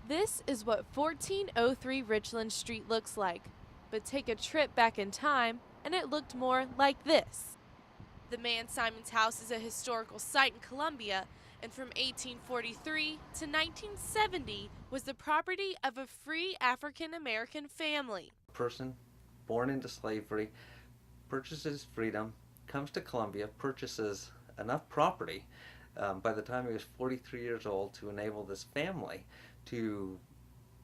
This is what 1403 Richland Street looks like, but take a trip back in time and it looked more like this. The Mann-Simons house is a historical site in Columbia, and from 1843 to 1970 was the property of a free African-American family. A person born into slavery purchases freedom, comes to Columbia, purchases enough property by the time he was 43 years old to enable this family to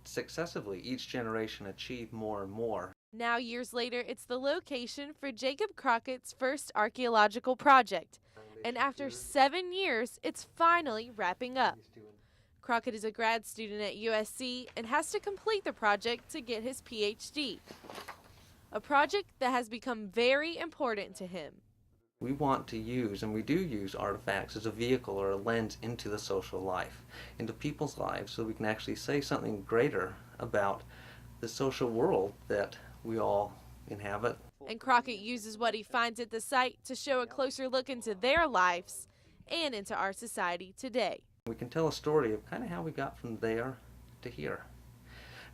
successively, each generation, achieve more and more. Now, years later, it's the location for Jacob Crockett's first archaeological project, and after 7 years, it's finally wrapping up. Crockett is a grad student at USC and has to complete the project to get his PhD, a project that has become very important to him. We want to use, and we do use, artifacts as a vehicle or a lens into the social life, into people's lives, so we can actually say something greater about the social world that we all inhabit. And Crockett uses what he finds at the site to show a closer look into their lives and into our society today. We can tell a story of kind of how we got from there to here.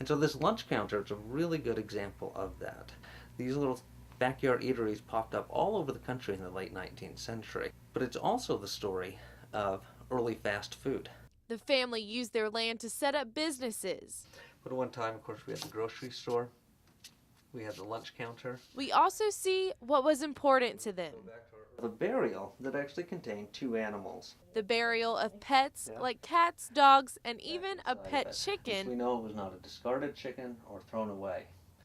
And so this lunch counter is a really good example of that. These little backyard eateries popped up all over the country in the late 19th century. But it's also the story of early fast food. The family used their land to set up businesses. But at one time, of course, we had the grocery store. We had the lunch counter. We also see what was important to them. The burial that actually contained 2 animals. The burial of pets like cats, dogs, and even a pet chicken. We know it was not a discarded chicken or thrown away.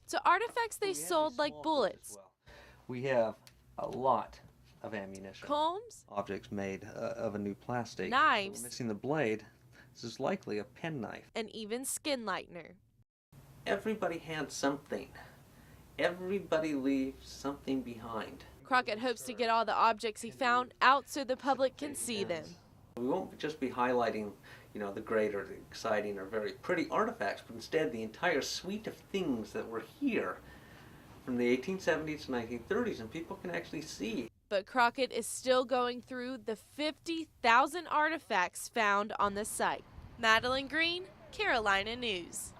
To artifacts they sold like bullets. We have a lot of ammunition. Combs. Objects made of a new plastic. Knives. We're missing the blade. This is likely a penknife. And even skin lightener. Everybody had something. Everybody leaves something behind. Crockett hopes to get all the objects he found out so the public can see them. We won't just be highlighting, the great or the exciting or very pretty artifacts, but instead the entire suite of things that were here from the 1870s to 1930s, and people can actually see. But Crockett is still going through the 50,000 artifacts found on the site. Madeline Green, Carolina News.